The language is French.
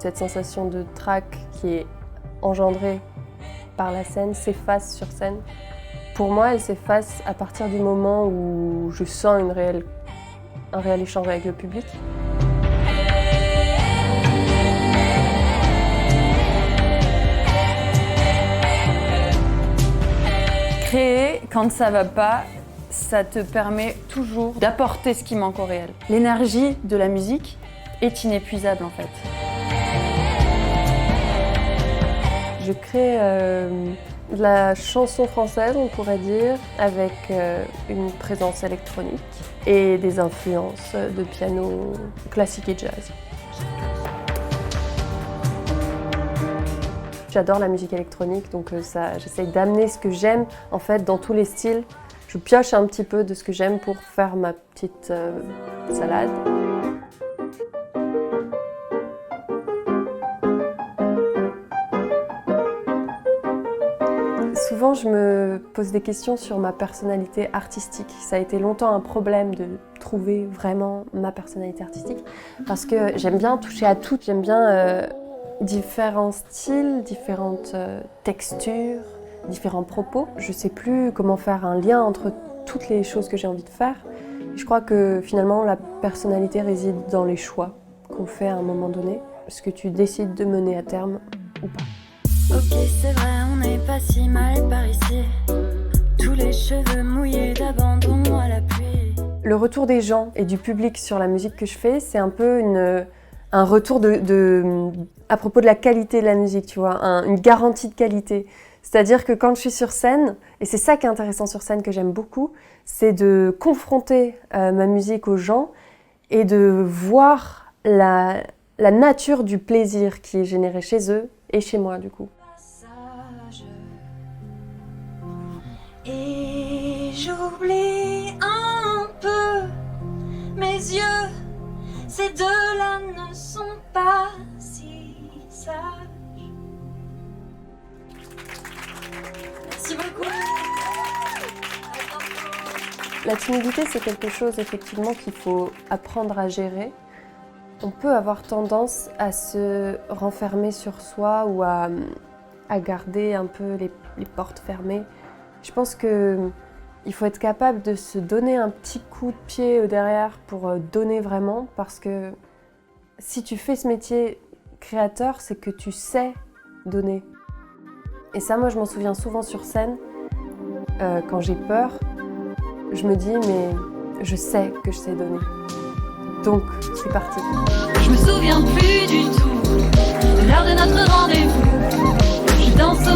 cette sensation de trac qui est engendrée par la scène s'efface sur scène. Pour moi, elle s'efface à partir du moment où je sens un réel échange avec le public. Créer, quand ça va pas, ça te permet toujours d'apporter ce qui manque au réel. L'énergie de la musique est inépuisable en fait. Je crée de la chanson française, on pourrait dire, avec une présence électronique et des influences de piano classique et jazz. J'adore la musique électronique, donc j'essaye d'amener ce que j'aime en fait dans tous les styles. Je pioche un petit peu de ce que j'aime pour faire ma petite salade. Souvent, je me pose des questions sur ma personnalité artistique. Ça a été longtemps un problème de trouver vraiment ma personnalité artistique parce que j'aime bien toucher à tout, j'aime bien différents styles, différentes textures, différents propos. Je ne sais plus comment faire un lien entre toutes les choses que j'ai envie de faire. Je crois que finalement, la personnalité réside dans les choix qu'on fait à un moment donné, ce que tu décides de mener à terme ou pas. Ok, c'est vrai, on n'est pas si mal par ici. Tous les cheveux mouillés d'abandon à la pluie. Le retour des gens et du public sur la musique que je fais, c'est un peu un retour à propos de la qualité de la musique, tu vois, une garantie de qualité. C'est-à-dire que quand je suis sur scène, et c'est ça qui est intéressant sur scène que j'aime beaucoup, c'est de confronter ma musique aux gens et de voir la nature du plaisir qui est généré chez eux et chez moi du coup. Et j'oublie un peu mes yeux, ces deux-là ne sont pas si sages. Merci beaucoup. La timidité, c'est quelque chose effectivement qu'il faut apprendre à gérer. On peut avoir tendance à se renfermer sur soi ou à garder un peu les portes fermées. Je pense qu'il faut être capable de se donner un petit coup de pied derrière pour donner vraiment, parce que si tu fais ce métier créateur, c'est que tu sais donner. Et ça, moi, je m'en souviens souvent sur scène, quand j'ai peur, je me dis, mais je sais que je sais donner. Donc, c'est parti. Je me souviens plus du tout de l'heure de notre rendez-vous. Je danse